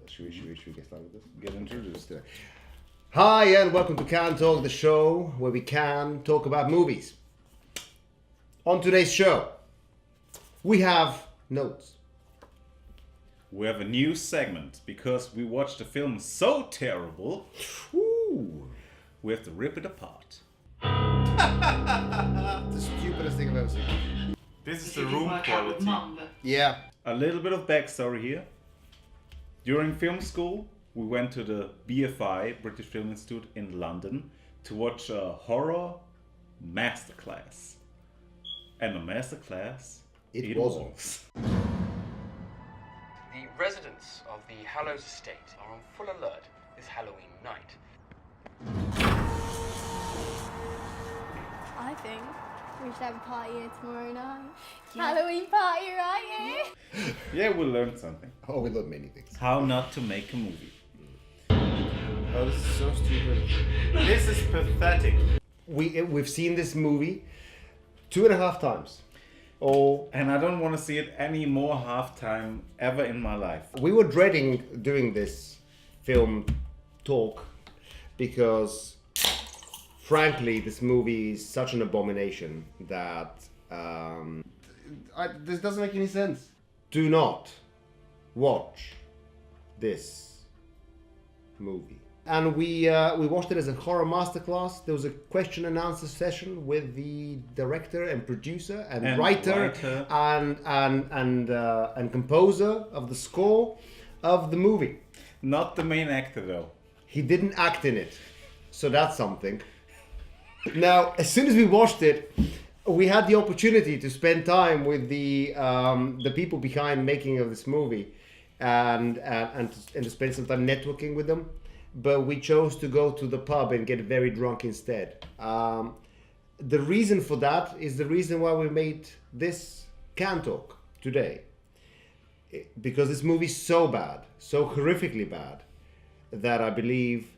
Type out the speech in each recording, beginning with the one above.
Should we get started with this? Get introduced. Hi and welcome to Can Talk, the show where we can talk about movies. On today's show, we have notes. We have a new segment because we watched a film so terrible. Ooh. We have to rip it apart. The stupidest thing I've ever seen. This is the room quality. Yeah. A little bit of backstory here. During film school, we went to the BFI, British Film Institute in London, to watch a horror masterclass. And a masterclass It was. The residents of the Hallows estate are on full alert this Halloween night. I think we should have a party here tomorrow night. Halloween party, right? Yeah, we learned something. Oh, we love many things. How not to make a movie. Oh, this is so stupid. This is pathetic. We've seen this movie 2.5 times. Oh, And I don't want to see it any more half-time ever in my life. we were dreading doing this film talk because, frankly, this movie is such an abomination that this doesn't make any sense. Do not watch this movie. And we watched it as a horror masterclass. There was a question and answer session with the director and producer and writer. And composer of the score of the movie. Not the main actor though. He didn't act in it, so that's something. Now, as soon as we watched it, we had the opportunity to spend time with the people behind making of this movie, and to spend some time networking with them. But we chose to go to the pub and get very drunk instead. The reason for that is the reason why we made this Can Talk today. Because this movie is so bad, so horrifically bad, that I believe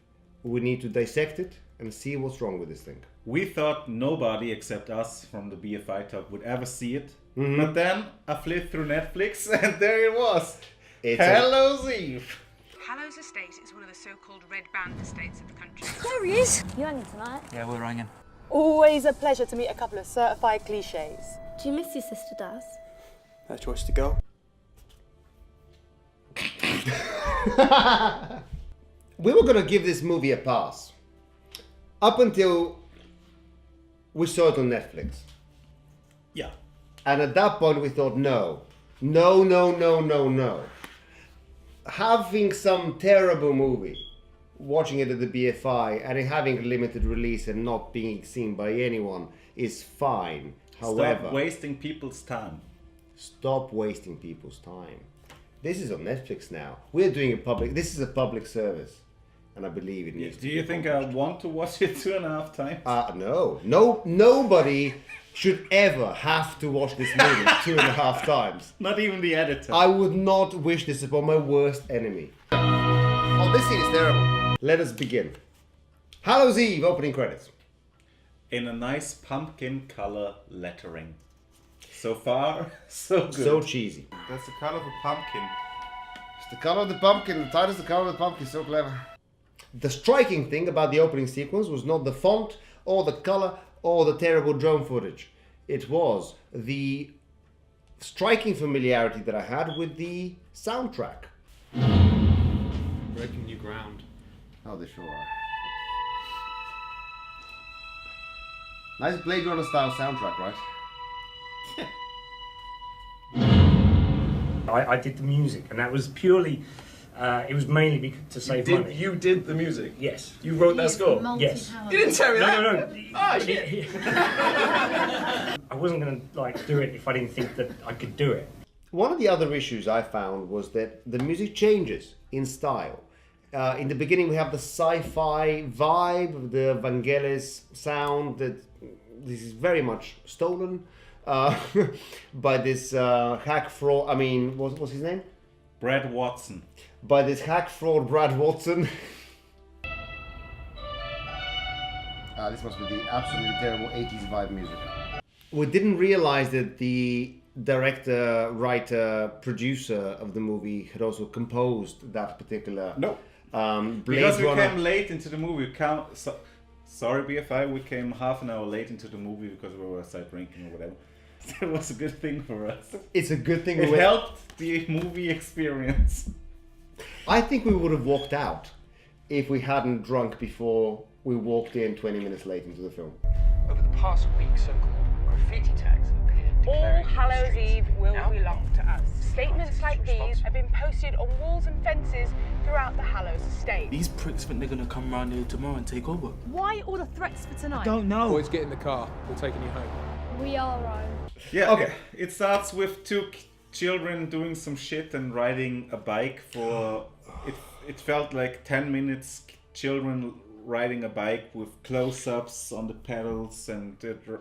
we need to dissect it and see what's wrong with this thing. We thought nobody except us from the BFI talk would ever see it. But then I flipped through Netflix and there it was. It's Hallows Eve. Hallows Estate is one of the so-called red band estates of the country. There he is. You hanging tonight? Yeah, we're ringing. Always a pleasure to meet a couple of certified cliches. Do you miss your sister, Daz? No choice to go. We were going to give this movie a pass up until we saw it on Netflix. Yeah. And at that point we thought, no. Having some terrible movie, watching it at the BFI and it having a limited release and not being seen by anyone is fine. However, Stop wasting people's time. stop wasting people's time. This is on Netflix now. We're doing this is a public service. And I believe it needs to Do be you think I want to watch it 2.5 times? No, nobody should ever have to watch this movie 2.5 times. Not even the editor. I would not wish this upon my worst enemy. Oh, this scene is terrible. Let us begin. Hallows Eve, opening credits. In a nice pumpkin color lettering. So far, so good. So cheesy. That's the color of a pumpkin. It's the color of the pumpkin. The title's the color of the pumpkin. So clever. The striking thing about the opening sequence was not the font or the color or the terrible drone footage. It was the striking familiarity that I had with the soundtrack. Breaking new ground. Oh, they sure are. Nice Blade Runner style soundtrack, right? I did the music, and that was purely, it was mainly to save money. You did the music? Yes. You wrote that score? Yes. You didn't tell me that? No. Oh, shit. I wasn't going to do it if I didn't think that I could do it. One of the other issues I found was that the music changes in style. In the beginning, we have the sci-fi vibe, the Vangelis sound that this is very much stolen by this hack fraud. I mean, what's his name? Brad Watson. By this hack fraud, Brad Watson. This must be the absolutely terrible 80s vibe music. We didn't realize that the director, writer, producer of the movie had also composed that particular. No. Blade Because we Runner. came late into the movie. Sorry, BFI, we came half an hour late into the movie because we were outside drinking or whatever. That was a good thing for us. It's a good thing. It helped the movie experience. I think we would have walked out if we hadn't drunk before we walked in 20 minutes late into the film. Over the past week, so-called graffiti tags have appeared All declaring the Hallows streets Eve will now belong to us. Statements like these responsible. have been posted on walls and fences throughout the Hallows estate. These pricks think they're gonna come round here tomorrow and take over. Why all the threats for tonight? Don't know. Boys, get in the car. We're taking you home. We are Rome. Yeah, Okay. It starts with two children doing some shit and riding a bike for... It felt like 10 minutes, children riding a bike with close-ups on the pedals and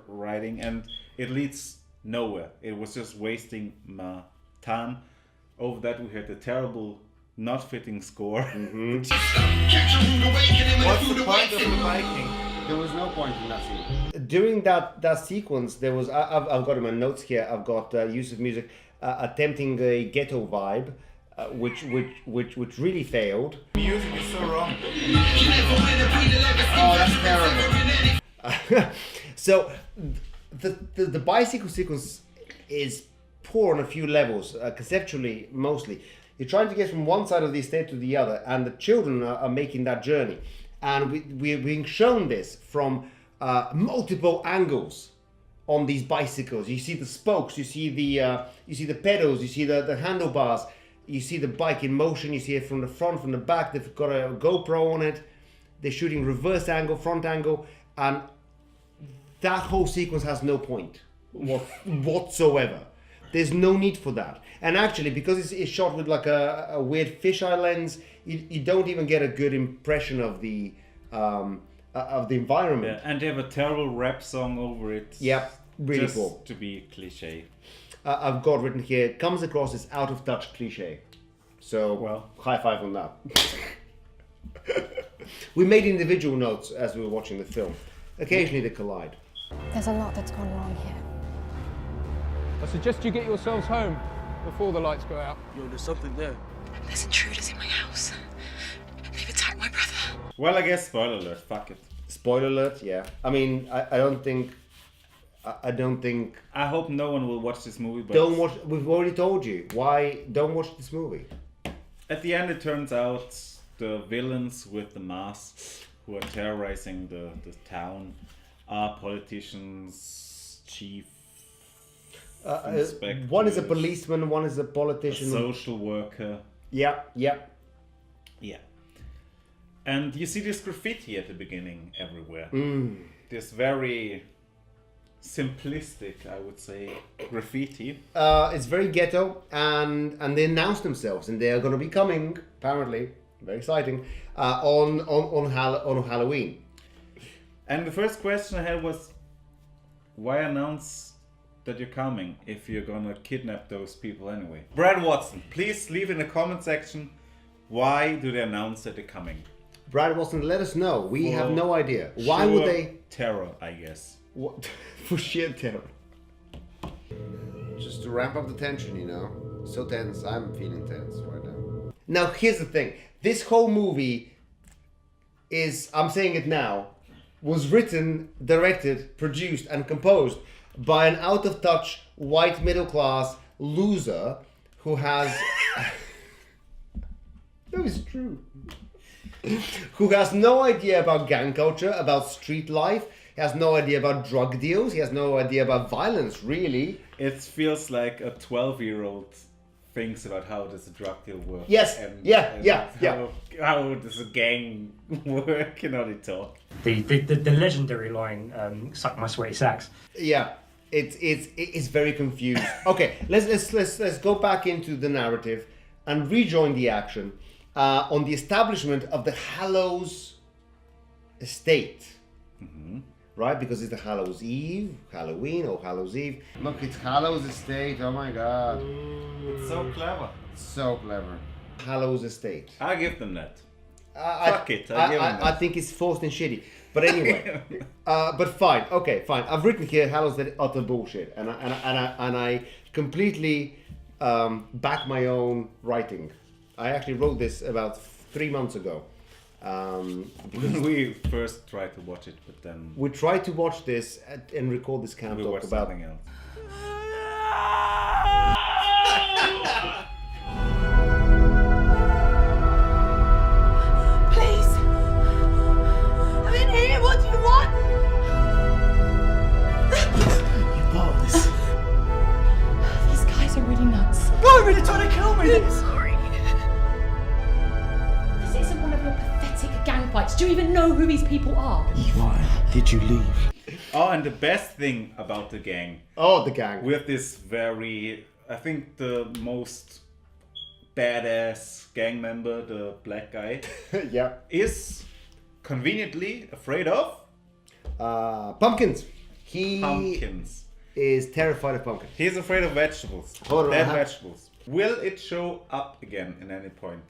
riding, and it leads nowhere. It was just wasting my time. Over that we had a terrible, not fitting score. Mm-hmm. What's the point of the biking? There was no point in that scene. During that sequence, there was I've got in my notes here. I've got use of music attempting a ghetto vibe, which really failed. Music is so wrong. Oh, that's terrible. So the bicycle sequence is poor on a few levels, conceptually mostly. You're trying to get from one side of the estate to the other, and the children are making that journey. And we're being shown this from multiple angles on these bicycles. You see the spokes, you see the pedals, you see the handlebars, you see the bike in motion, you see it from the front, from the back. They've got a GoPro on it. They're shooting reverse angle, front angle, and that whole sequence has no point whatsoever. There's no need for that. And actually, because it's shot with like a weird fisheye lens, you don't even get a good impression of the environment. Yeah, and they have a terrible rap song over it. Yep, really just poor. to be cliche. I've got written here, comes across as out of touch cliche. So, Well. high five on that. We made individual notes as we were watching the film. Occasionally they collide. There's a lot that's gone wrong here. I suggest you get yourselves home before the lights go out. Yo, there's something there. There's intruders in my house. They've attacked my brother. Well, I guess spoiler alert. Fuck it. Spoiler alert, yeah. I mean, I don't think... I hope no one will watch this movie. But Don't watch... We've already told you. Why don't watch this movie? At the end, it turns out the villains with the masks who are terrorizing the town are politicians, chief, inspectors, One is a policeman, one is a politician. social worker. Yeah. Yeah. And you see this graffiti at the beginning everywhere. This very simplistic, I would say, graffiti. It's very ghetto, and they announced themselves, and they are going to be coming, apparently, very exciting, on Halloween. And the first question I had was, why announce that you're coming if you're gonna kidnap those people anyway? Brad Watson, please leave in the comment section, why do they announce that they're coming? Brad Watson, let us know. We have no idea. Why Sure would they? Terror, I guess. What? For sheer terror. Just to ramp up the tension, you know. So tense. I'm feeling tense right now. Now, here's the thing. This whole movie is, I'm saying it now, was written, directed, produced, and composed by an out-of-touch, white middle-class loser who has... That is true. Who has no idea about gang culture, about street life. He has no idea about drug deals. He has no idea about violence, really. It feels like a 12-year-old thinks about how does a drug deal work. Yes, yeah. How does a gang work, you know, they talk. The legendary line, "Suck my sweaty sacks." Yeah, it's very confused. Okay, let's go back into the narrative and rejoin the action on the establishment of the Hallows estate. Mm-hmm. Right, because it's the Hallows Eve, Halloween or Hallows Eve. Look, it's Hallows estate. Oh my God, It's so clever. so clever. Hallows estate. I give them that. Fuck it, I give them I that. think it's forced and shitty. But anyway, but fine. Okay, fine. I've written here Hallows that utter bullshit, and I completely back my own writing. I actually wrote this about 3 months ago. When we first tried to watch it, but then We tried to watch this and record this camp we talk watched about. something else. Please! I'm in here! What do you want? You part of this. These guys are really nuts. They're really trying to kill me! Sorry. This isn't one of your pathetic gang fights. Do you even know who these people are? Why did you leave? Oh, and the best thing about the gang, Oh, the gang. with this very, I think the most badass gang member, the black guy, Yeah. is conveniently afraid of Pumpkins. He pumpkins. is terrified of pumpkins. He's afraid of vegetables. Hold on, I Dead have- vegetables. Will it show up again in any point?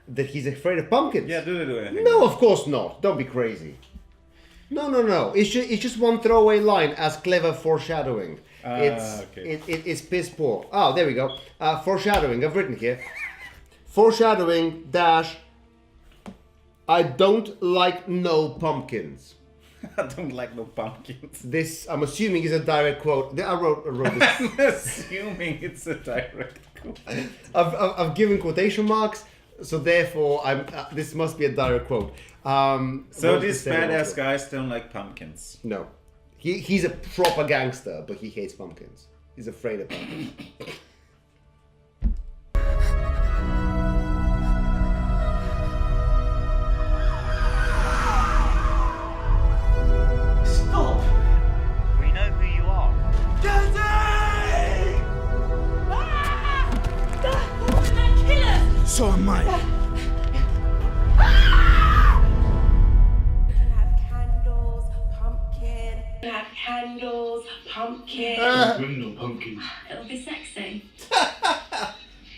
That he's afraid of pumpkins? Yeah, do they do anything? No, of course not. Don't be crazy. No. It's just one throwaway line as clever foreshadowing. Okay. It's piss poor. Oh, there we go. Foreshadowing. I've written here. Foreshadowing dash. I don't like no pumpkins. I don't like no pumpkins. This, I'm assuming, is a direct quote. I wrote this. I'm assuming it's a direct quote. I've given quotation marks, so therefore this must be a direct quote. So these badass guys don't like pumpkins. No. He's a proper gangster, but he hates pumpkins. He's afraid of pumpkins. Stop! We know who you are. So am I. Candles, pumpkin. Bring no pumpkins. It'll be sexy.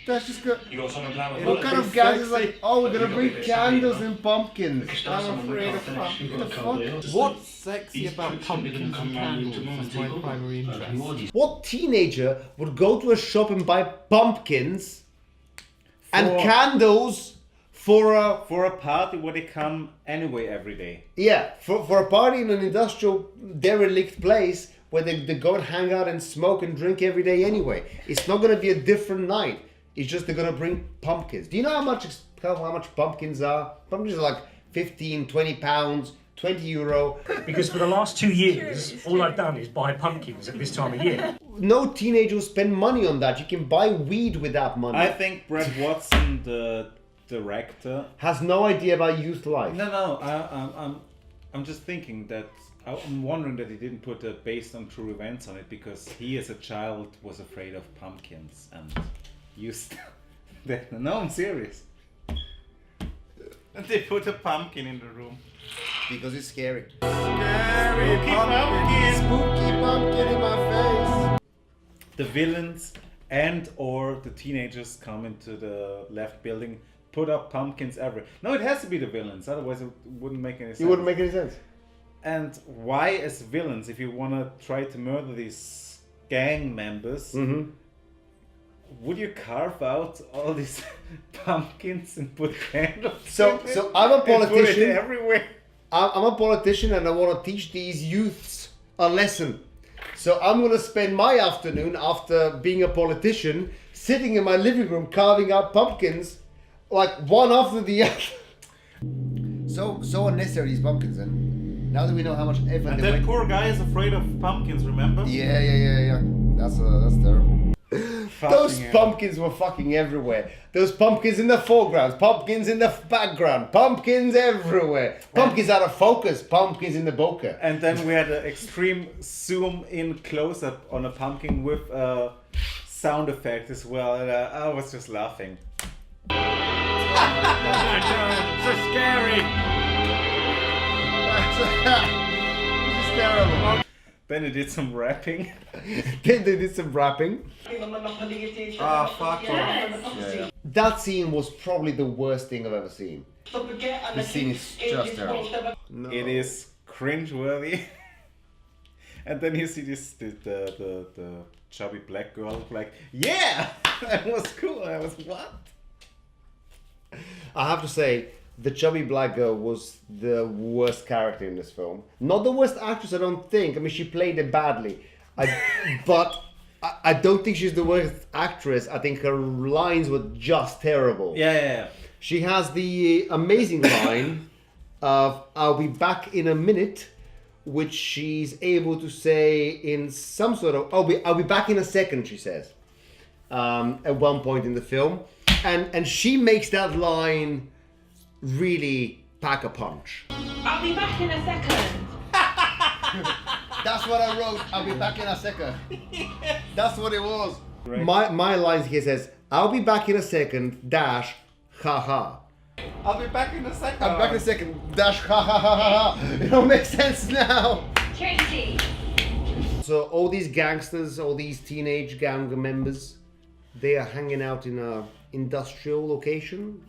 That's just good. You got something planned with What kind of gang is like, oh, we're gonna bring candles and pumpkins? I'm afraid of pumpkins. What's sexy about pumpkins and candles? That's my primary interest. What teenager would go to a shop and buy pumpkins and For- candles for a party where they come anyway every day. for a party in an industrial derelict place where they go and hang out and smoke and drink every day anyway? It's not gonna be a different night. It's just they're gonna bring pumpkins. Do you know how much pumpkins are? Pumpkins are like 15, 20 pounds, 20 euro. Because for the last 2 years, all I've done is buy pumpkins at this time of year. No teenager will spend money on that. You can buy weed with that money. I think Brett Watson, the director, Has no idea about youth life. No, I'm just thinking that I'm wondering that he didn't put a based on true events on it because he as a child was afraid of pumpkins and used that. No, I'm serious. And they put a pumpkin in the room. Because it's scary. Spooky pumpkin! Spooky pumpkin in my face. The villains and or the teenagers come into the left building, put up pumpkins everywhere. No, it has to be the villains, otherwise it wouldn't make any sense. It wouldn't make any sense. And why as villains, if you want to try to murder these gang members, would you carve out all these pumpkins and put candles So in it I'm a and put it politician. everywhere? I'm a politician and I want to teach these youths a lesson. So I'm going to spend my afternoon after being a politician sitting in my living room carving out pumpkins like one after the other. So unnecessary these pumpkins then. Now that we know how much effort And they that went. poor guy is afraid of pumpkins, remember? Yeah. That's terrible. Those hell. pumpkins were fucking everywhere. Those pumpkins in the foreground, pumpkins in the background, pumpkins everywhere. Pumpkins out of focus, pumpkins in the bokeh. And then we had an extreme zoom in close up on a pumpkin with a sound effect as well. And I was just laughing. So scary. This is terrible. Then he did some rapping. Then they did some rapping. Ah, fuck off. That scene was probably the worst thing I've ever seen. The scene is just terrible. No. It is cringeworthy. And then you see this the chubby black girl. Like, yeah, that was cool. I was what? I have to say, the chubby black girl was the worst character in this film. Not the worst actress, I don't think. I mean, she played it badly. But I don't think she's the worst actress. I think her lines were just terrible. Yeah. She has the amazing line of "I'll be back in a minute," which she's able to say in some sort of I'll be back in a second, she says at one point in the film, and she makes that line really pack a punch. I'll be back in a second. That's what I wrote. I'll be back in a second. That's what it was. Right. My lines here says, "I'll be back in a second, dash, ha ha." I'll be back in a second. I'll be back in a second, dash, ha ha ha ha ha. It all makes sense now. Tracy. So all these gangsters, all these teenage gang members, they are hanging out in a industrial location.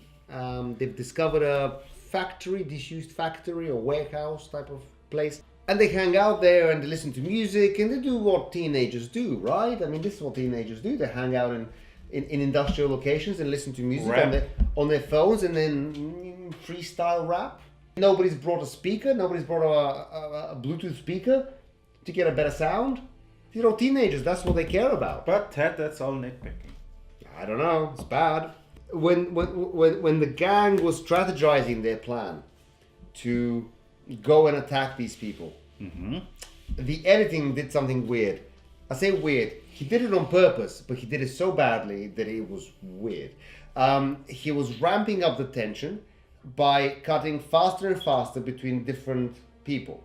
They've discovered a factory, disused factory or warehouse type of place. And they hang out there and they listen to music and they do what teenagers do, right? I mean, this is what teenagers do. They hang out in industrial locations and listen to music on their phones and then freestyle rap. Nobody's brought a speaker. Nobody's brought a Bluetooth speaker to get a better sound. These are all teenagers. That's what they care about. But Ted, that's all nitpicking. I don't know. It's bad. When the gang was strategizing their plan to go and attack these people, the editing did something weird. I say weird. He did it on purpose, but he did it so badly that it was weird. He was ramping up the tension by cutting faster and faster between different people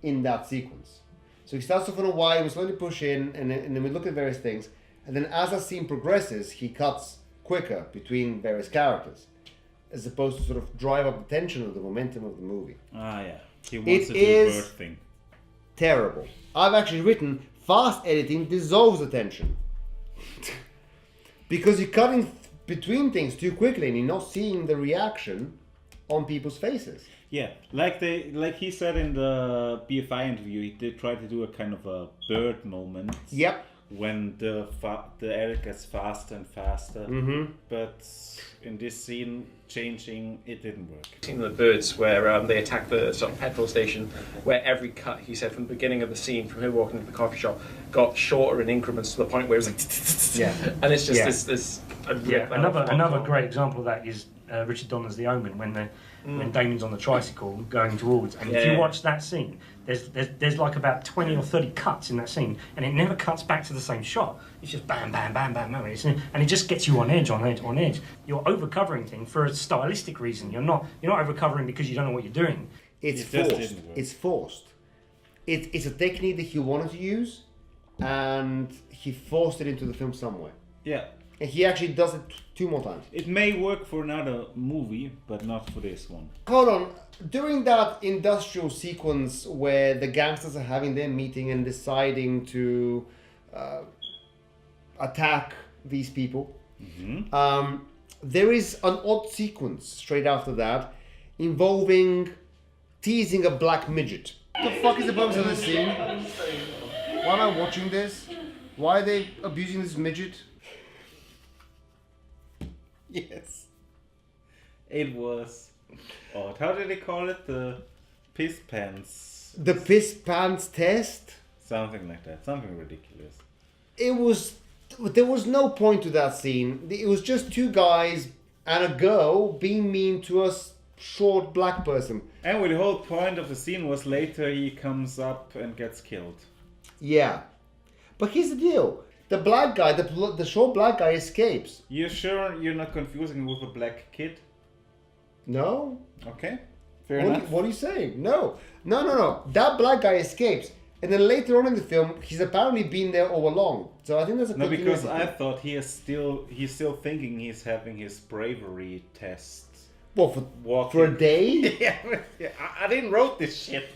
in that sequence. So he starts off on a Y, we slowly push in, and then we look at various things. And then as that scene progresses, he cuts quicker between various characters, as opposed to sort of drive up the tension of the momentum of the movie. Ah, yeah. He wants to do a bird thing. Terrible. I've actually written, fast editing dissolves the tension. Because you're cutting between things too quickly and you're not seeing the reaction on people's faces. Yeah, like he said in the BFI interview, he did try to do a kind of a bird moment. Yep. When the edit gets faster and faster, but in this scene, changing, it didn't work. Scene of the birds where they attack the sort of petrol station, where every cut, he said, from the beginning of the scene, from him walking into the coffee shop, got shorter in increments to the point where it was like, yeah, and it's just this. Another great example of that is Richard Donner's The Omen, when Damon's on the tricycle going towards, and if you watch that scene, there's like about 20 or 30 cuts in that scene, and it never cuts back to the same shot. It's just bam, bam, bam, bam, bam, and it just gets you on edge. You're over-covering things for a stylistic reason. You're not over-covering because you don't know what you're doing. It's forced. It's a technique that he wanted to use, and he forced it into the film somewhere. Yeah. And he actually does it 2 more times. It may work for another movie, but not for this one. Hold on. During that industrial sequence where the gangsters are having their meeting and deciding to attack these people, there is an odd sequence straight after that involving teasing a black midget. What the fuck is the purpose of this scene? Why am I watching this? Why are they abusing this midget? Yes. It was odd. How did they call it? The piss pants? The piss pants test? Something like that. Something ridiculous. There was no point to that scene. It was just 2 guys and a girl being mean to a short black person. And the whole point of the scene was later he comes up and gets killed. Yeah. But here's the deal. The black guy, the short black guy escapes. You sure you're not confusing him with a black kid? No. Okay. Fair enough. What are you saying? No. That black guy escapes. And then later on in the film, he's apparently been there all along. So I think there's a because I thought he's still thinking he's having his bravery test. What, for a day? Yeah, I didn't wrote this shit.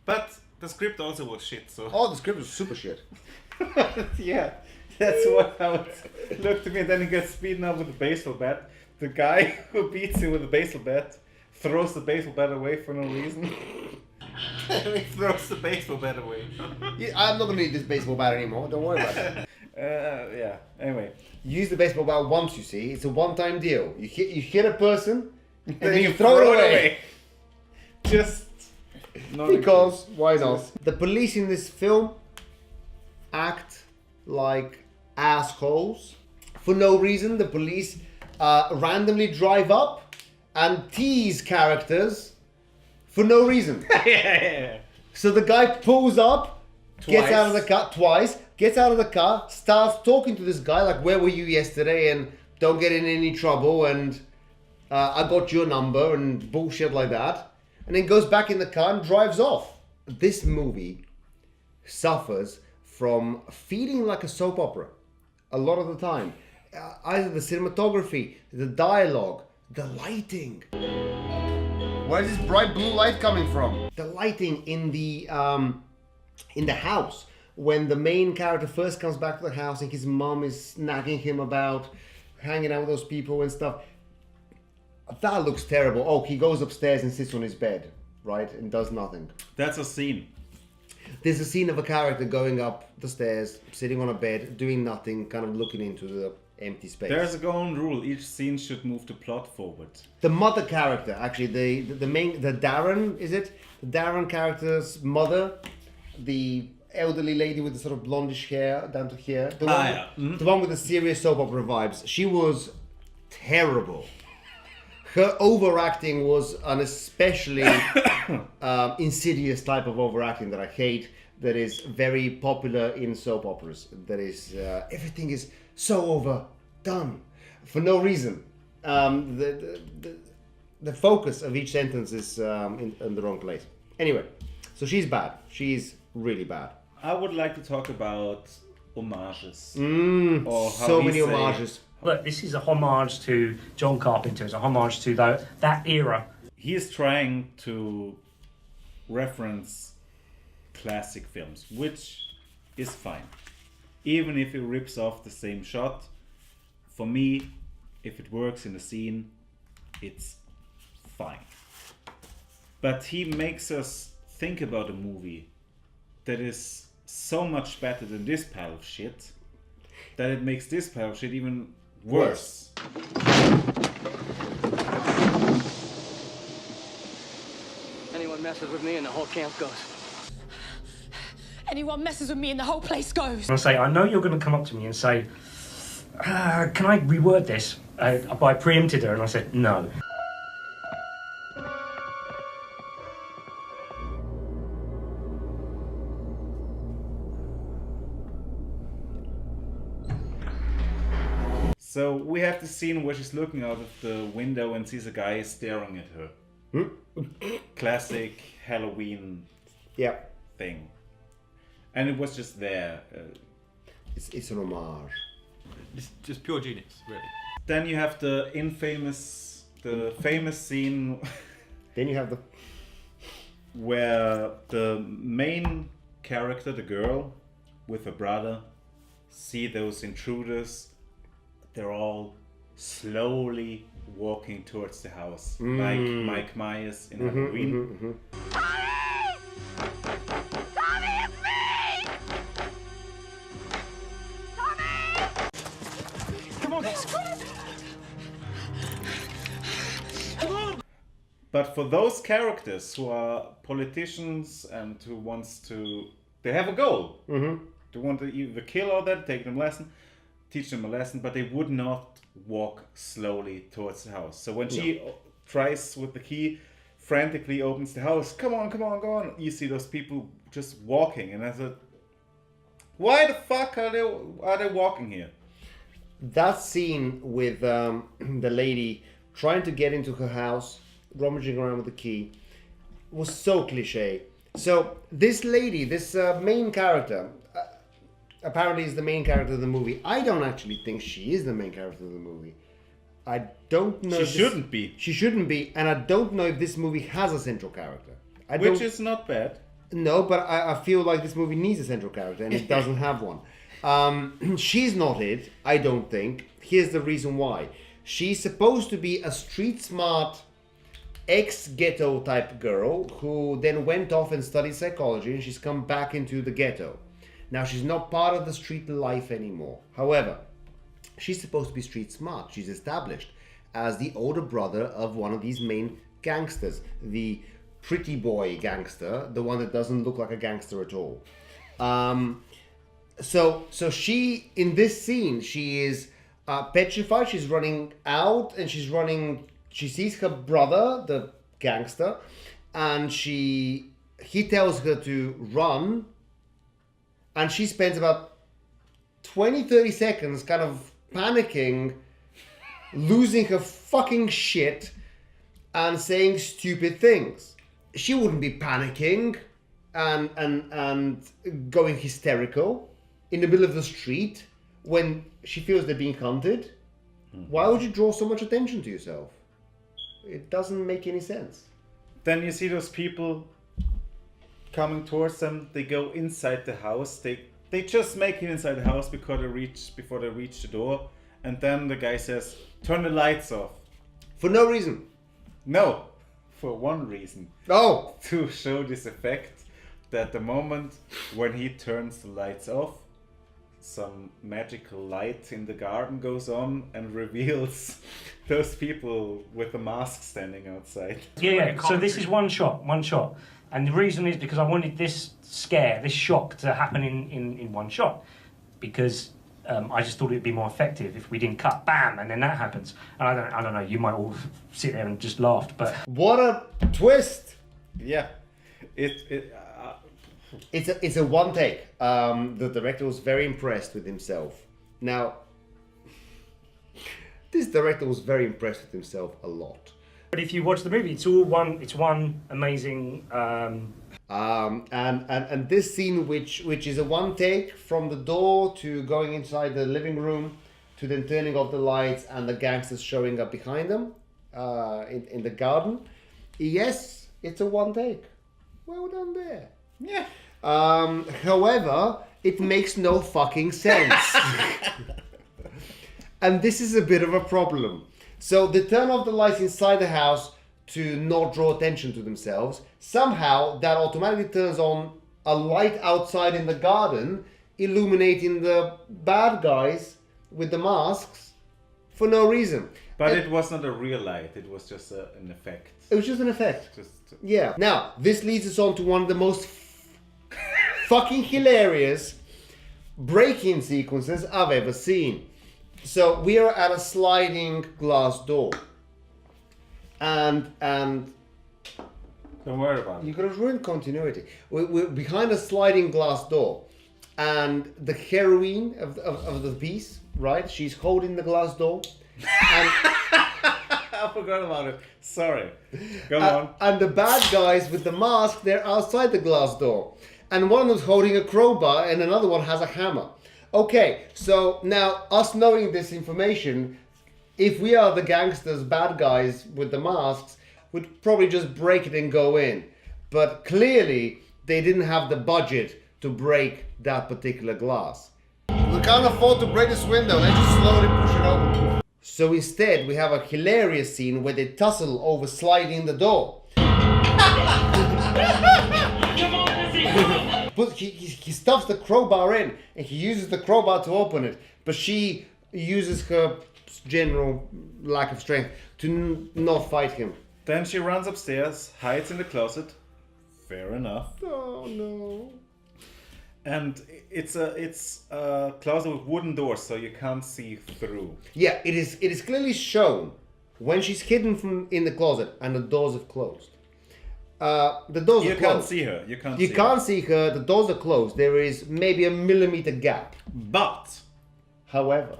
But the script also was shit, so... Oh, the script was super shit. Yeah, that's how it looked to me. And then he gets beaten up with a baseball bat. The guy who beats him with a baseball bat throws the baseball bat away for no reason. And he throws the baseball bat away. I'm not going to need this baseball bat anymore. Don't worry about it. Yeah. Anyway, You use the baseball bat once, you see. It's a one-time deal. You hit a person, and then you you throw it away. Just not Because, why not? The police in this film act like assholes. For no reason, the police randomly drive up and tease characters for no reason. Yeah. So the guy pulls up, gets Twice. out of the car twice, gets out of the car, starts talking to this guy like, "Where were you yesterday?" and "Don't get in any trouble," and "I got your number," and bullshit like that. And then goes back in the car and drives off. This movie suffers from feeling like a soap opera a lot of the time. Either the cinematography, the dialogue, the lighting. Where is this bright blue light coming from? The lighting in the house. When the main character first comes back to the house and his mom is nagging him about hanging out with those people and stuff. That looks terrible. Oh, he goes upstairs and sits on his bed, right? And does nothing. That's a scene. There's a scene of a character going up the stairs, sitting on a bed, doing nothing, kind of looking into the empty space. There's a golden rule. Each scene should move the plot forward. The mother character, actually, the Darren, is it? The Darren character's mother, the elderly lady with the sort of blondish hair down to here. The one with the serious soap opera vibes. She was terrible. Her overacting was an especially insidious type of overacting that I hate, that is very popular in soap operas. That is, everything is so overdone for no reason. The focus of each sentence is in the wrong place. Anyway, so she's bad. She's really bad. I would like to talk about homages. Or so many homages. Look, this is a homage to John Carpenter. It's a homage to that era. He is trying to reference classic films, which is fine. Even if it rips off the same shot, for me, if it works in a scene, it's fine. But he makes us think about a movie that is so much better than this pile of shit that it makes this pile of shit even worse. Anyone messes with me and the whole camp goes. Anyone messes with me and the whole place goes. I say, I know you're going to come up to me and say, can I reword this? But I preempted her and I said, no. So we have the scene where she's looking out of the window and sees a guy staring at her. Classic Halloween thing. And it was just there. It's an homage. It's just pure genius, really. Then you have the famous scene. Then you have the where the main character, the girl, with her brother, see those intruders. They're all slowly walking towards the house, like Mike Myers in Halloween. But for those characters who are politicians and who wants to, they have a goal. They want to either kill all that, take them a lesson, teach them a lesson, but they would not walk slowly towards the house. So when she tries with the key, frantically opens the house, come on, go on. You see those people just walking, and I said, why the fuck are they walking here? That scene with the lady trying to get into her house, rummaging around with the key, was so cliche. So this lady, this main character, apparently is the main character of the movie. I don't actually think she is the main character of the movie. I don't know. She shouldn't be. She shouldn't be, and I don't know if this movie has a central character. Which is not bad. No, but I feel like this movie needs a central character, and it doesn't have one. She's not it, I don't think. Here's the reason why. She's supposed to be a street-smart, ex-ghetto type girl who then went off and studied psychology, and she's come back into the ghetto. Now, she's not part of the street life anymore. However, she's supposed to be street smart. She's established as the older brother of one of these main gangsters, the pretty boy gangster, the one that doesn't look like a gangster at all. So she, in this scene, she is petrified. She's running out, and she sees her brother, the gangster, and he tells her to run, and she spends about 20-30 seconds kind of panicking, losing her fucking shit, and saying stupid things. She wouldn't be panicking and going hysterical in the middle of the street when she feels they're being hunted. Why would you draw so much attention to yourself? It doesn't make any sense. Then you see those people coming towards them. They go inside the house. They just make it inside the house before they reach the door. And then the guy says, "Turn the lights off." For no reason. No, for one reason. Oh! To show this effect that the moment when he turns the lights off, some magical light in the garden goes on and reveals those people with the mask standing outside. Yeah, so this is one shot. And the reason is because I wanted this shock to happen in one shot. Because I just thought it'd be more effective if we didn't cut, bam, and then that happens. And I don't know, you might all sit there and just laughed, but... What a twist! Yeah. It's a one take. The director was very impressed with himself. Now, this director was very impressed with himself a lot. But if you watch the movie, it's one amazing... And this scene, which is a one take from the door to going inside the living room to then turning off the lights and the gangsters showing up behind them in the garden. Yes, it's a one take. Well done there. Yeah. However, it makes no fucking sense. And this is a bit of a problem. So they turn off the lights inside the house to not draw attention to themselves. Somehow that automatically turns on a light outside in the garden, illuminating the bad guys with the masks for no reason. But it was not a real light, it was just an effect. It was just an effect. Yeah. Now, this leads us on to one of the most fucking hilarious break-in sequences I've ever seen. So we are at a sliding glass door. And don't worry about it. You're gonna ruin continuity. We're behind a sliding glass door, and the heroine of the piece, right? She's holding the glass door, and I forgot about it. Sorry. Go on. And the bad guys with the mask, they're outside the glass door, and one of them's holding a crowbar, and another one has a hammer. Okay, so now us knowing this information, if we are the gangsters, bad guys with the masks, we'd probably just break it and go in. But clearly, they didn't have the budget to break that particular glass. We can't afford to break this window, let's just slowly push it open. So instead, we have a hilarious scene where they tussle over sliding the door. But he stuffs the crowbar in, and he uses the crowbar to open it, but she uses her general lack of strength to not fight him. Then she runs upstairs, hides in the closet. Fair enough. Oh no. And it's a closet with wooden doors, so you can't see through. Yeah, it is clearly shown when she's hidden from in the closet and the doors have closed. The doors are closed. You can't see her. You can't see her. The doors are closed. There is maybe a millimeter gap. But, however,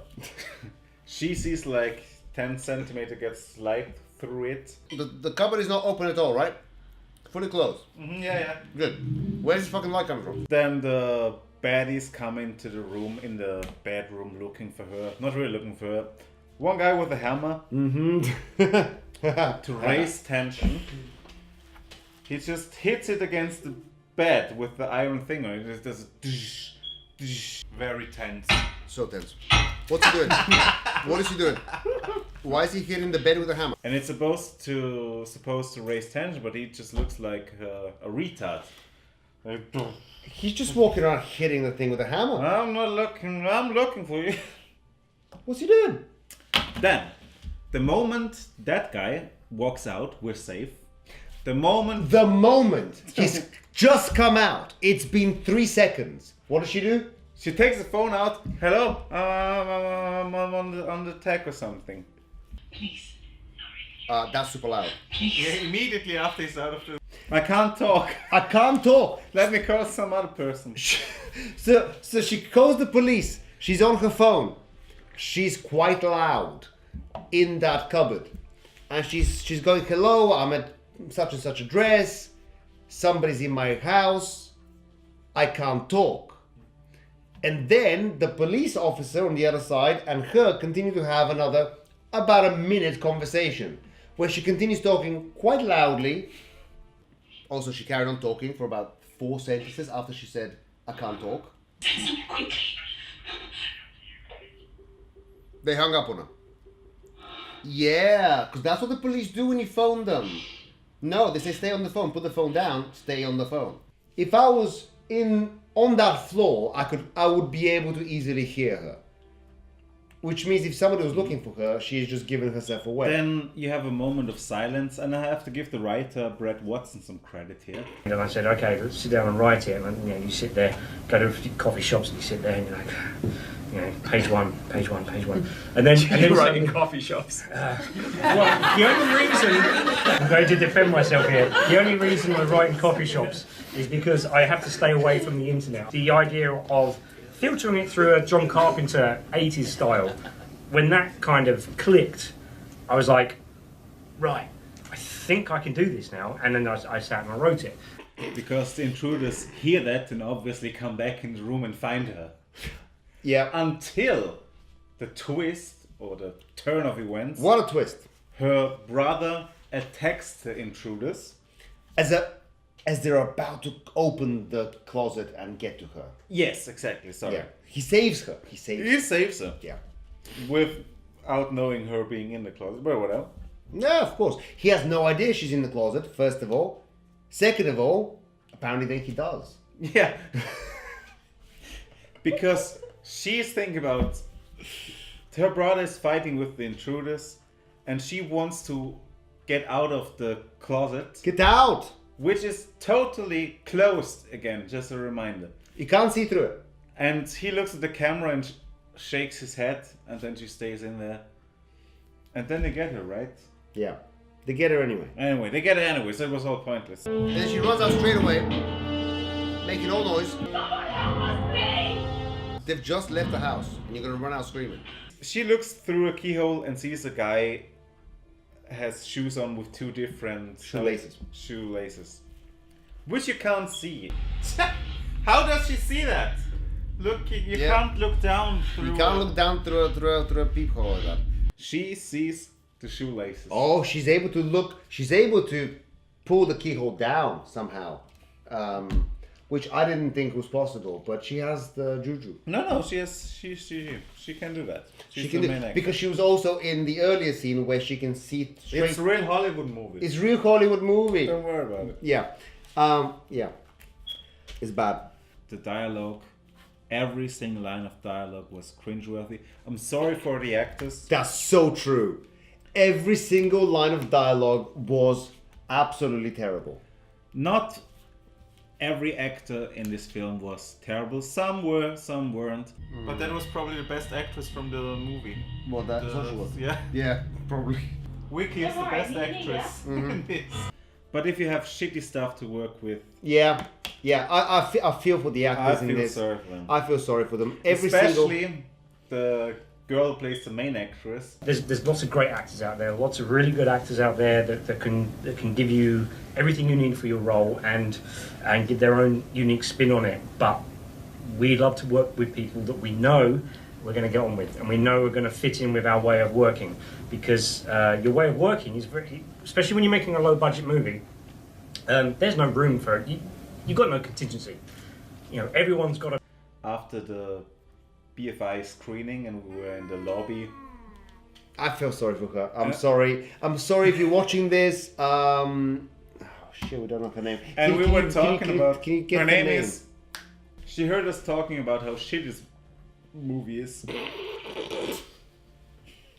she sees like 10 centimeter gets light through it. The cupboard is not open at all, right? Fully closed. Yeah. Good. Where's this fucking light coming from? Then the baddies come into the room, in the bedroom, looking for her. Not really looking for her. One guy with a hammer. To raise tension. He just hits it against the bed with the iron thing on it. It does very tense. So tense. What's he doing? What is he doing? Why is he hitting the bed with a hammer? And it's supposed to raise tension, but he just looks like a retard. He's just walking around hitting the thing with a hammer. I'm not looking. I'm looking for you. What's he doing? Then, the moment that guy walks out, we're safe. The moment he's just come out, it's been 3 seconds. What does she do? She takes the phone out. Hello, I'm on the tech or something. Please. That's super loud. Yeah, immediately after he's out of the... I can't talk. Let me call some other person. So she calls the police. She's on her phone. She's quite loud in that cupboard. And she's going, hello, I'm at such and such address. Somebody's in my house. I can't talk. And then the police officer on the other side and her continue to have about a minute conversation where she continues talking quite loudly. Also, she carried on talking for about 4 sentences after she said, I can't talk. Quickly. They hung up on her. Yeah, because that's what the police do when you phone them. No, they say stay on the phone, put the phone down, stay on the phone. If I was on that floor, I would be able to easily hear her. Which means if somebody was looking for her, she's just giving herself away. Then you have a moment of silence, and I have to give the writer, Brett Watson, some credit here. And I said, okay, let's sit down and write it. And you sit there, go to coffee shops, and you sit there, and you're like, page one. And then You're writing coffee shops. Well, the only reason I'm going to defend myself here. The only reason I'm writing coffee shops is because I have to stay away from the internet. The idea of filtering it through a John Carpenter 80s style, when that kind of clicked, I was like, right, I think I can do this now. And then I sat and I wrote it. Because the intruders hear that and obviously come back in the room and find her. Yeah. Until the twist or the turn of events. What a twist. Her brother attacks the intruders. As they're about to open the closet and get to her. Yes, exactly. Sorry. Yeah. He saves her. He saves her. Yeah. Without knowing her being in the closet. But whatever. Yeah, of course. He has no idea she's in the closet, first of all. Second of all, apparently then he does. Yeah. Because she's thinking about her brother is fighting with the intruders and she wants to get out of the closet. Get out! Which is totally closed again, just a reminder. You can't see through it. And he looks at the camera and shakes his head and then she stays in there. And then they get her, right? Yeah. They get her anyway. Anyway, they get her anyway, so it was all pointless. Then she runs out straight away, making all noise. They've just left the house and you're gonna run out screaming. She looks through a keyhole and sees a guy has shoes on with 2 different shoelaces, which you can't see. How does she see that? You can't look down through. You can't look down through a peephole like that. She sees the shoelaces. Oh, she's able to look. She's able to pull the keyhole down somehow, which I didn't think was possible. But she has the juju. No, she has. She can do that. She can do because she was also in the earlier scene where she can see straight. It's real Hollywood movie. It's real Hollywood movie. Don't worry about it. Yeah, yeah. It's bad. The dialogue. Every single line of dialogue was cringeworthy. I'm sorry for the actors. That's so true. Every single line of dialogue was absolutely terrible. Not every actor in this film was terrible. Some were, some weren't. But that was probably the best actress from the movie. What, that social worker? Yeah. Yeah, probably. Wiki is the best actress in this. But if you have shitty stuff to work with... Yeah, I feel for the actors in this. Sorry for them. I feel sorry for them. Especially the girl who plays the main actress. There's lots of great actors out there, lots of really good actors out there that can give you everything you need for your role and give their own unique spin on it. But we love to work with people that we know we're going to get on with, and we know we're going to fit in with our way of working, because your way of working is very, especially when you're making a low budget movie, there's no room for it. You've got no contingency. You know, everyone's got a... After the BFI screening and we were in the lobby, I feel sorry for her. I'm sorry. I'm sorry if you're watching this. shit, we don't know her name. And we were talking can about you get her the name is. She heard us talking about how shit this movie is,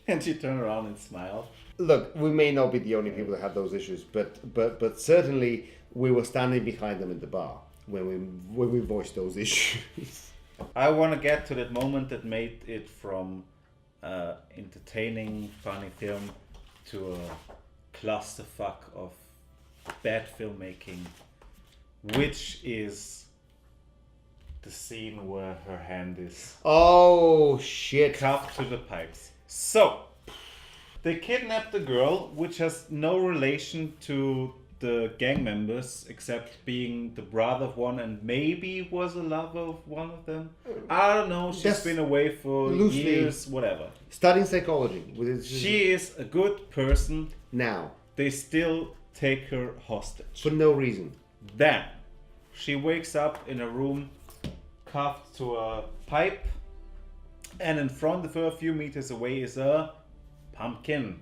and she turned around and smiled. Look, we may not be the only people that had those issues, but certainly we were standing behind them in the bar when we voiced those issues. I want to get to that moment that made it from entertaining, funny film to a clusterfuck of bad filmmaking, which is the scene where her hand is cuffed to the pipes. So, they kidnapped the girl, which has no relation to the gang members except being the brother of one and maybe was a lover of one of them. I don't know. She's been away for years, whatever. Studying psychology. She is a good person. Now. They still take her hostage. For no reason. Then, she wakes up in a room cuffed to a pipe, and in front of her, a few meters away, is a pumpkin.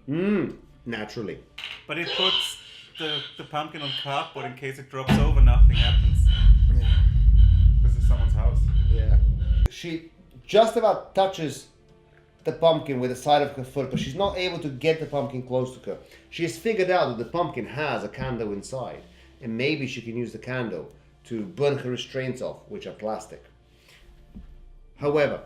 Naturally. But it puts the pumpkin on cardboard in case it drops over, nothing happens. Yeah. This is someone's house. Yeah. She just about touches the pumpkin with the side of her foot, but she's not able to get the pumpkin close to her. She has figured out that the pumpkin has a candle inside, and maybe she can use the candle to burn her restraints off, which are plastic. However,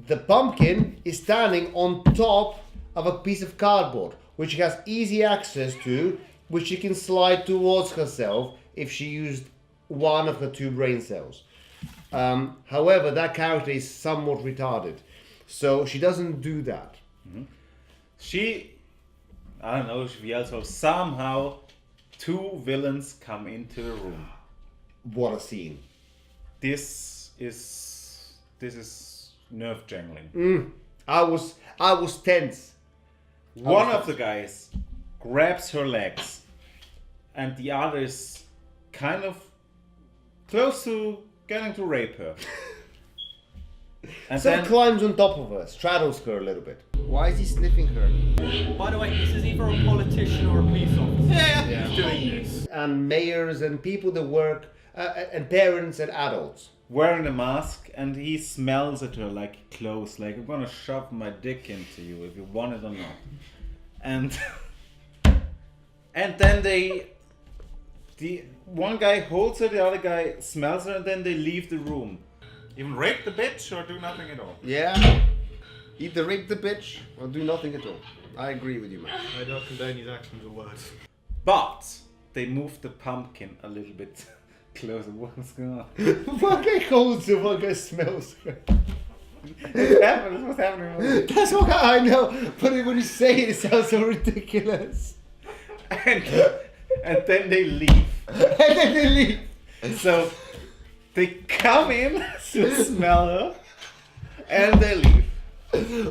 the pumpkin is standing on top of a piece of cardboard, which she has easy access to, which she can slide towards herself if she used one of her 2 brain cells. However, that character is somewhat retarded, so she doesn't do that. Mm-hmm. I don't know, she yells, so somehow 2 villains come into the room. What a scene. This is nerve jangling. I was tense. One of the guys grabs her legs, and the other is kind of close to getting to rape her. And so then climbs on top of her, straddles her a little bit. Why is he sniffing her? By the way, this is either a politician or a police officer. Yeah. He's doing this. And mayors and people that work, and parents and adults. Wearing a mask, and he smells at her like close, like I'm gonna shove my dick into you if you want it or not. And then the one guy holds her, the other guy smells her, and then they leave the room. Even rape the bitch or do nothing at all. Yeah. Either rape the bitch or do nothing at all. I agree with you, man. I don't condone his actions or words. But they moved the pumpkin a little bit closer. What's going on? One guy holds her, one guy smells her. What's happening? That's what I know, but when you say it, it sounds so ridiculous. And then they leave. So they come in to smell her, and they leave.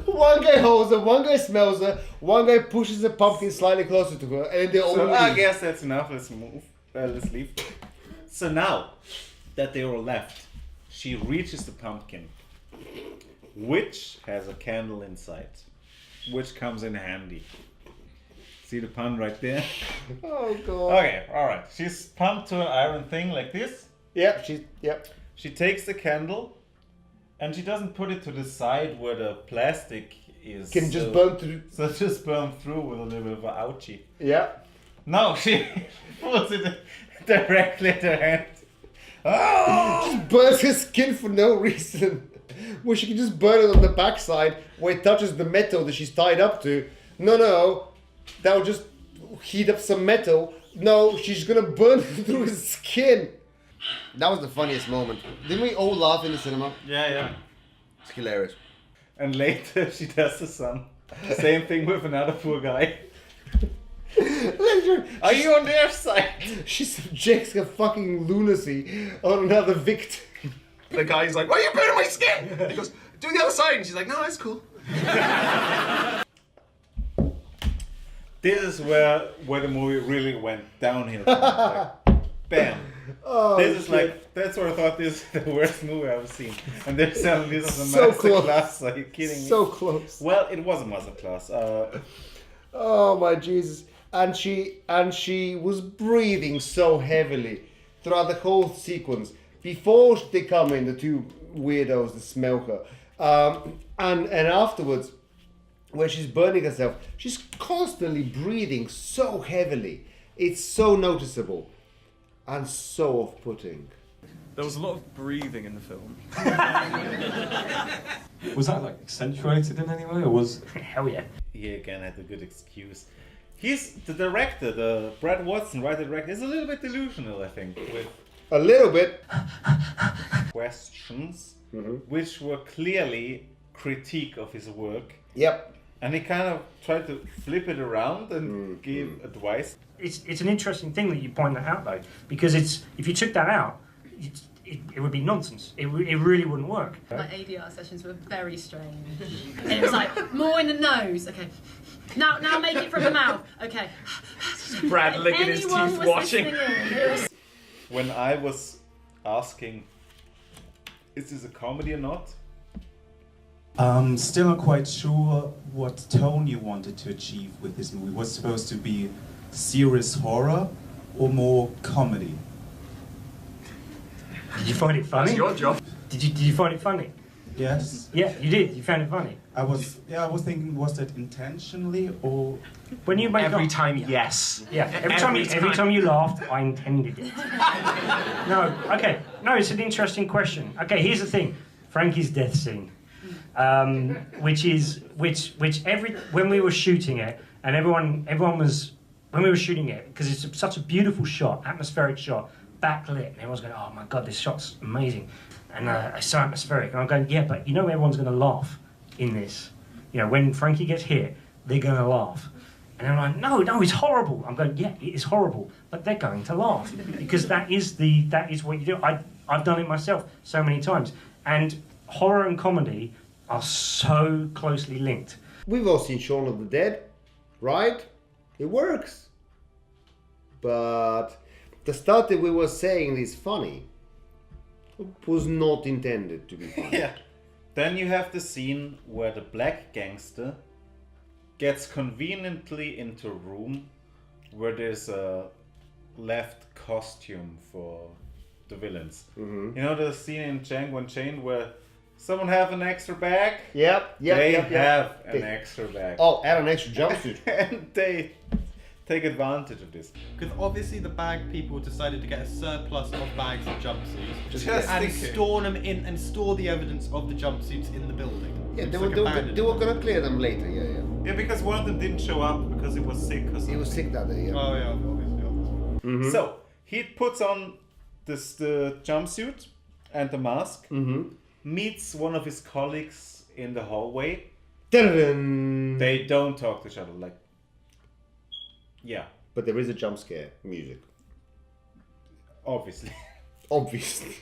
One guy holds her, one guy smells her, one guy pushes the pumpkin slightly closer to her, and they all leave. I guess that's enough. Let's move. Let's leave. So now that they all left, she reaches the pumpkin, which has a candle inside, which comes in handy. See the pun right there? Oh god. Okay, alright. She's pumped to an iron thing like this. Yep, She takes the candle, and she doesn't put it to the side where the plastic is. Can just burn through. So just burn through with a little bit of an ouchie. Yeah. No, she puts it directly at her hand. Oh! Just burns her skin for no reason. Well, she can just burn it on the backside where it touches the metal that she's tied up to. No, that'll just heat up some metal. No, she's gonna burn through his skin. That was the funniest moment. Didn't we all laugh in the cinema? Yeah. It's hilarious. And later she does the same thing with another poor guy. Are you on their side? She subjects her fucking lunacy on another victim. The guy's like, why are you burning my skin? And he goes, do the other side. And she's like, no, that's cool. This is where the movie really went downhill. Like, bam. Oh, this is like, that's where I thought this is the worst movie I've ever seen. And they're selling this as a So masterclass. Are you kidding me? So close. Well, it was a masterclass. Oh my Jesus. and she was breathing so heavily throughout the whole sequence before they come in, the two weirdos that smell her, and afterwards, where she's burning herself, she's constantly breathing so heavily. It's so noticeable and so off-putting. There was a lot of breathing in the film. Was that like accentuated in any way, or was? Hell yeah. He again had a good excuse. He's the director, the Brad Watson, writer-director, is a little bit delusional, I think, with a little bit questions, which were clearly critique of his work. Yep. And he kind of tried to flip it around and give advice. It's an interesting thing that you point that out, though, because if you took that out, it would be nonsense. It really wouldn't work. My ADR sessions were very strange. And it was like, more in the nose. Okay. Now make it from the mouth. Okay. Brad licking his teeth watching. When I was asking, is this a comedy or not? Still not quite sure what tone you wanted to achieve with this movie. Was it supposed to be serious horror or more comedy? Did you find it funny? That's your job. Did you find it funny? Yes. Yeah, you did. You found it funny. I was thinking, was that intentionally or? When you make every time, yes. Yeah. Every time you laughed, I intended it. No. Okay. No, it's an interesting question. Okay. Here's the thing. Frankie's death scene, when we were shooting it, and everyone was when we were shooting it, because it's such a beautiful shot, atmospheric shot, backlit, and everyone's going, oh my god, this shot's amazing, and it's so atmospheric, and I'm going, yeah, but you know everyone's going to laugh in this. You know, when Frankie gets hit, they're going to laugh. And I'm like, no, it's horrible. I'm going, yeah, it is horrible, but they're going to laugh, because that is what you do. I've done it myself so many times, and horror and comedy are so closely linked. We've all seen Shaun of the Dead, right? It works. But the stuff that we were saying is funny was not intended to be funny. Yeah. Then you have the scene where the black gangster gets conveniently into a room where there's a left costume for the villains. You know the scene in Django Unchained where someone have an extra bag? Yep. They have an extra bag. Oh, and an extra jumpsuit. And they take advantage of this. Because obviously the bag people decided to get a surplus of bags of jumpsuits Just and store them in and store the evidence of the jumpsuits in the building. Yeah, they were going to clear them later, yeah. Yeah, because one of them didn't show up because he was sick or something. He was sick that day, yeah. Oh yeah, obviously. So, he puts on the jumpsuit and the mask, meets one of his colleagues in the hallway. Dun-dun-dun. They don't talk to each other, like... Yeah. But there is a jump scare music. Obviously. Obviously.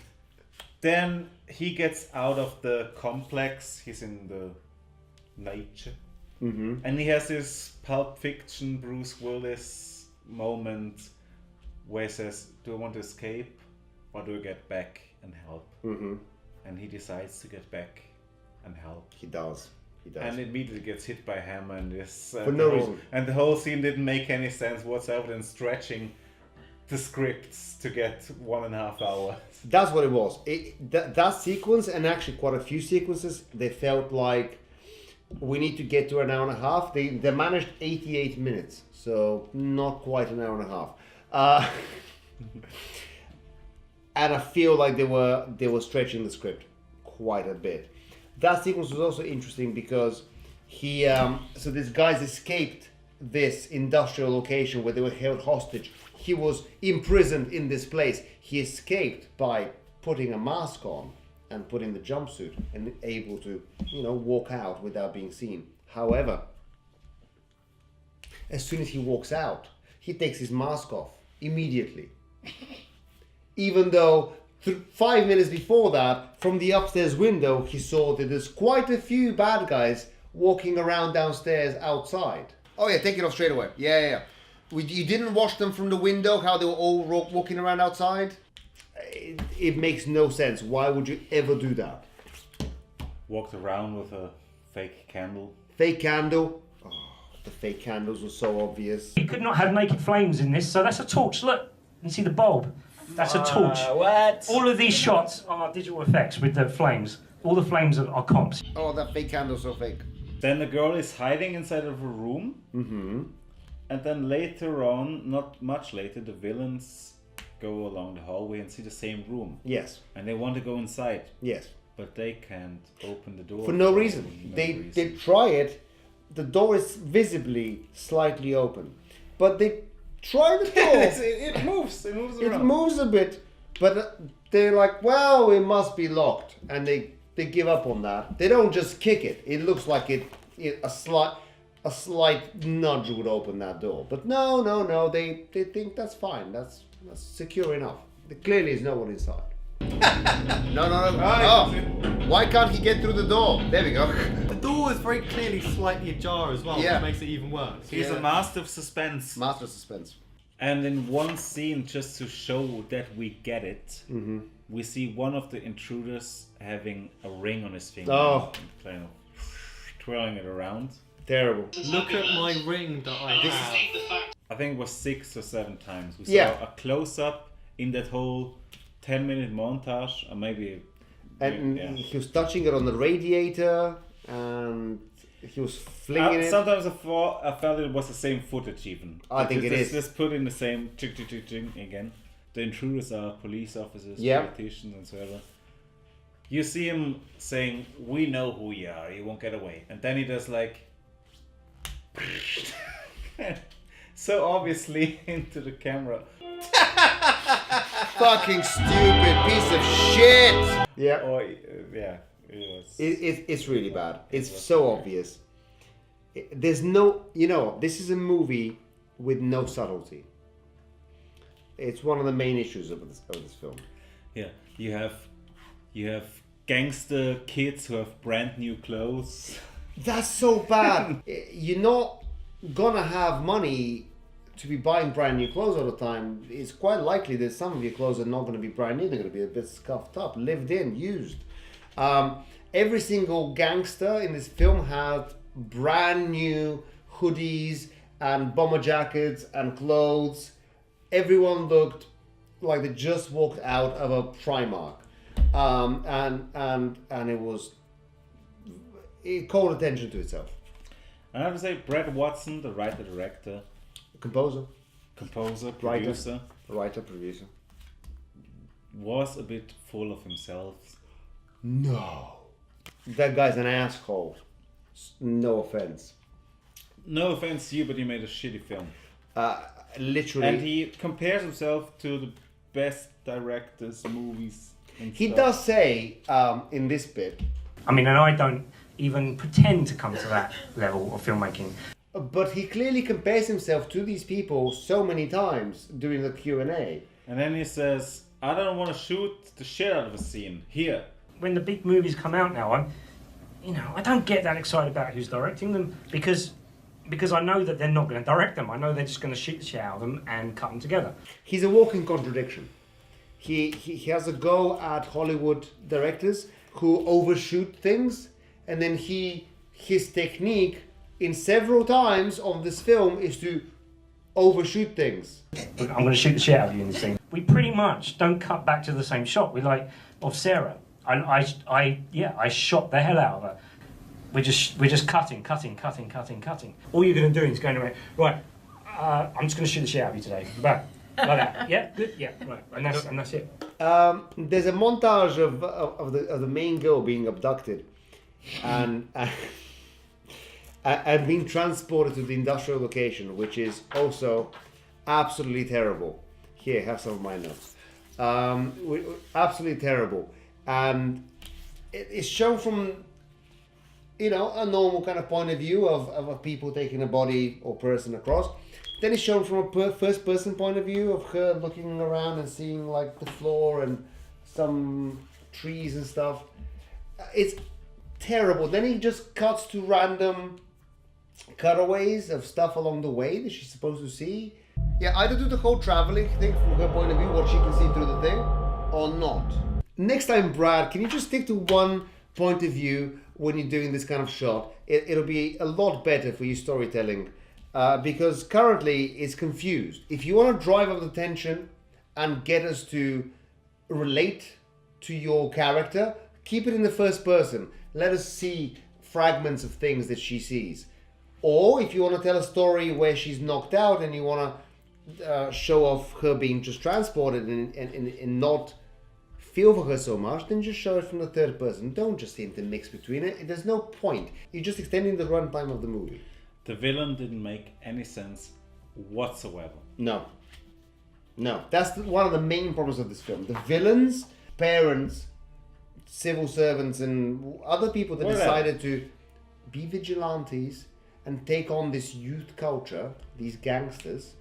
Then he gets out of the complex, he's in the nature, and he has this Pulp Fiction Bruce Willis moment where he says, do I want to escape or do I get back and help? And he decides to get back and help. He does. And immediately gets hit by a hammer and this for no reason. And the whole scene didn't make any sense whatsoever than stretching the scripts to get 1.5 hours. That's what it was. That sequence, and actually quite a few sequences, they felt like we need to get to an hour and a half. They managed 88 minutes, so not quite an hour and a half. And I feel like they were stretching the script quite a bit. That sequence was also interesting because so these guys escaped this industrial location where they were held hostage. He was imprisoned in this place. He escaped by putting a mask on and putting the jumpsuit and able to, walk out without being seen. However, as soon as he walks out, he takes his mask off immediately. Even though 5 minutes before that, from the upstairs window, he saw that there's quite a few bad guys walking around downstairs outside. Oh yeah, take it off straight away. Yeah. You didn't watch them from the window, how they were all walking around outside? It makes no sense. Why would you ever do that? Walked around with a fake candle. Fake candle? Oh, The fake candles were so obvious. You could not have naked flames in this, so that's a torch. Look, you can see the bulb. That's a torch. What? All of these shots are digital effects with the flames. All the flames are comps. Oh, that fake candle's so fake. Then the girl is hiding inside of a room. Mm-hmm. And then later on, not much later, the villains go along the hallway and see the same room. Yes. And they want to go inside. Yes. But they can't open the door. For no reason. They try it. The door is visibly slightly open. But they try the door. it moves. It moves around. It moves a bit. But they're like, well, it must be locked. And they give up on that. They don't just kick it. It looks like a slight nudge would open that door. But no. They think that's fine. That's secure enough. There clearly is no one inside. No. Oh, why can't he get through the door? There we go. The door is very clearly slightly ajar as well, which makes it even worse. He's a master of suspense. Master of suspense. And in one scene, just to show that we get it, we see one of the intruders having a ring on his finger. Oh. Kind of twirling it around. Terrible. Look at my ring that I have. I think it was 6 or 7 times. We Yeah. saw a close-up in that whole 10-minute montage, or maybe... And he was touching it on the radiator, and he was flinging it. Sometimes I felt it was the same footage even. I think it is. Just put in the same ching again. The intruders are police officers, politicians and so on. You see him saying, "We know who you are, you won't get away." And then he does like... so obviously into the camera. Fucking stupid piece of shit! Yeah. Or, yeah. It's really bad. It's so obvious. There's no... this is a movie with no subtlety. It's one of the main issues of this film. Yeah. You have gangster kids who have brand new clothes. That's so bad. You're not gonna have money to be buying brand new clothes all the time. It's quite likely that some of your clothes are not going to be brand new. They're going to be a bit scuffed up, lived in, used. Every single gangster in this film had brand new hoodies and bomber jackets and clothes. Everyone looked like they just walked out of a Primark. And it called attention to itself. I have to say, Brett Watson, the writer-director, Composer, producer, producer, was a bit full of himself. No. That guy's an asshole. No offense. No offense to you, but he made a shitty film. Literally. And he compares himself to the best directors' movies. He does say in this bit. I mean, and I don't even pretend to come to that level of filmmaking. But he clearly compares himself to these people so many times during the Q&A. And then he says, I don't want to shoot the shit out of a scene here. When the big movies come out now, I don't get that excited about who's directing them because I know that they're not going to direct them. I know they're just going to shoot the shit out of them and cut them together. He's a walking contradiction. He has a go at Hollywood directors who overshoot things, and then his technique in several times of this film is to overshoot things. I'm going to shoot the shit out of you in this thing. We pretty much don't cut back to the same shot. We of Sarah. I shot the hell out of her. We're just cutting. All you're going to do is going around, right, I'm just going to shoot the shit out of you today. But like that. Yeah, good. Yeah, right. And that's it. There's a montage of the main girl being abducted, and being transported to the industrial location, which is also absolutely terrible. Here, have some of my notes. Absolutely terrible, and it's shown from a normal kind of point of view of people taking a body or person across. Then it's shown from a first-person point of view of her looking around and seeing like the floor and some trees and stuff. It's terrible. Then he just cuts to random cutaways of stuff along the way that she's supposed to see. Yeah, either do the whole traveling thing from her point of view, what she can see through the thing, or not. Next time, Brad, can you just stick to one point of view when you're doing this kind of shot. It'll be a lot better for your storytelling because currently it's confused. If you want to drive up the tension and get us to relate to your character, keep it in the first person. Let us see fragments of things that she sees. Or if you want to tell a story where she's knocked out and you want to show off her being just transported and not feel for her so much, then just show it from the third person. Don't just intermix between it. There's no point. You're just extending the runtime of the movie. The villain didn't make any sense whatsoever. No. That's one of the main problems of this film. The villains, parents, civil servants, and other people that decided to be vigilantes and take on this youth culture, these gangsters.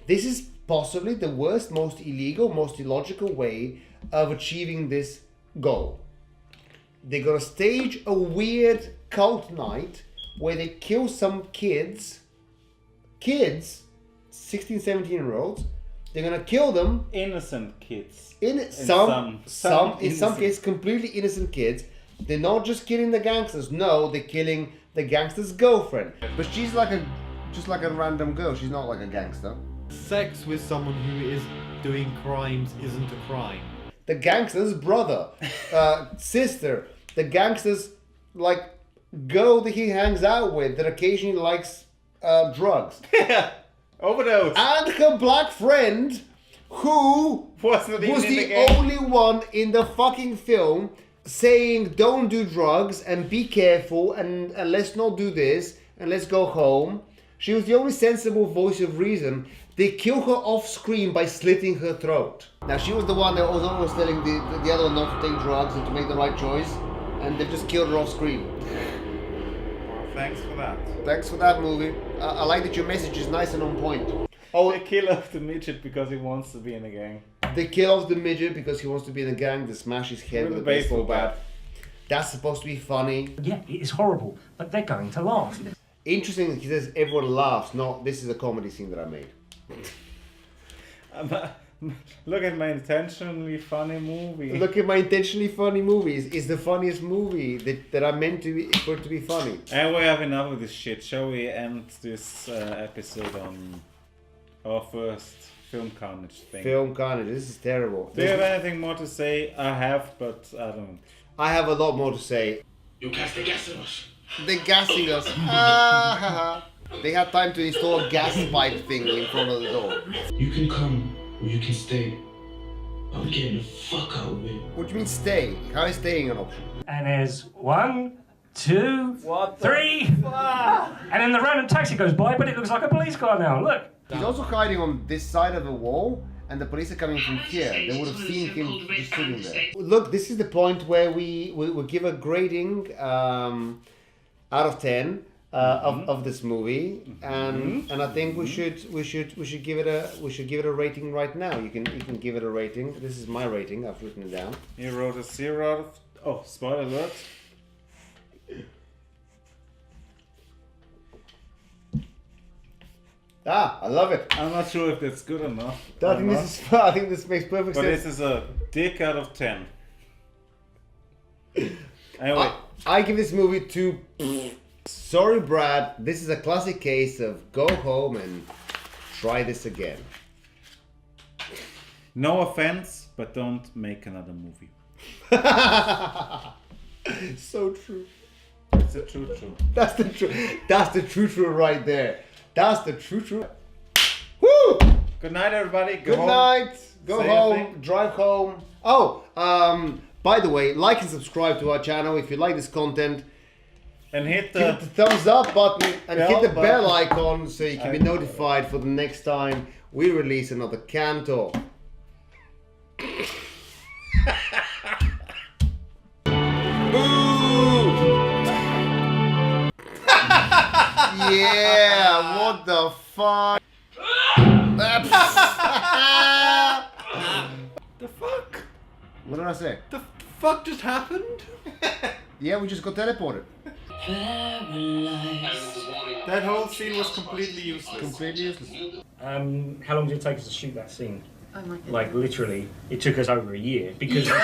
This is possibly the worst, most illegal, most illogical way of achieving this goal. They're gonna stage a weird cult night where they kill some kids, 16, 17-year-olds. They're gonna kill them. Innocent kids. In some cases, completely innocent kids. They're not just killing the gangsters. No, they're killing the gangster's girlfriend. But she's just like a random girl. She's not like a gangster. Sex with someone who is doing crimes isn't a crime. The gangster's brother, sister, the gangster's girl that he hangs out with that occasionally likes drugs. Overdose. And her black friend, who was the only one in the fucking film saying don't do drugs and be careful and let's not do this and let's go home. She was the only sensible voice of reason. They kill her off screen by slitting her throat. Now she was the one that was always telling the other one not to take drugs and to make the right choice, and they've just killed her off screen. Well, thanks for that. Thanks for that, movie. I like that your message is nice and on point. Oh, they kill off the midget because he wants to be in a gang. They kill off the midget because he wants to be in a gang. They smash his head with a baseball bat. That's supposed to be funny. Yeah, it is horrible, but they're going to laugh. Interesting, he says everyone laughs. No, this is a comedy scene that I made. Look at my intentionally funny movie. Look at my intentionally funny movies. It's the funniest movie that I meant for it to be funny. And we have enough of this shit. Shall we end this episode on our first Film Carnage thing? Film Carnage. This is terrible. Do you have anything more to say? I have, but I don't. I have a lot more to say. You cast the gas on us. They're gassing us. They had time to install a gas pipe thing in front of the door. You can come or you can stay. I'm getting the fuck out of here. What do you mean stay? How is staying an option? And there's 1, 2, 3. And then the random taxi goes by, but it looks like a police car now. Look. He's also hiding on this side of the wall, and the police are coming from here. They would have seen him just sitting there. Look, this is the point where we give a grading out of 10 of this movie, and I think we should give it a rating right now. You can give it a rating. This is my rating. I've written it down. You wrote a 0 out of. Oh, spoiler alert. I love it. I'm not sure if that's good enough. I think this makes perfect but sense. This is a dick out of 10. Anyway, I give this movie 2. Sorry, Brad. This is a classic case of go home and try this again. No offense, but don't make another movie. So true. That's the true. That's the true. That's the true right there. That's the true. Woo! Good night, everybody. Good night. Go home. Drive home. Oh, by the way, like and subscribe to our channel if you like this content. And hit the thumbs up button and hit the bell icon so you can be notified for the next time we release another Cantor. Yeah, what the fuck? The fuck? What did I say? The fuck just happened? Yeah, we just got teleported. That whole scene was completely useless. Completely useless. How long did it take us to shoot that scene? Oh my goodness. Like literally, it took us over a year because we shot.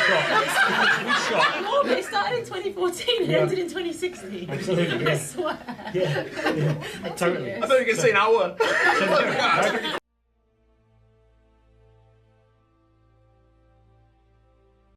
Oh, it started in 2014 and ended in 2016. Absolutely, yeah. I swear. Yeah, totally. I thought you were going to say an hour.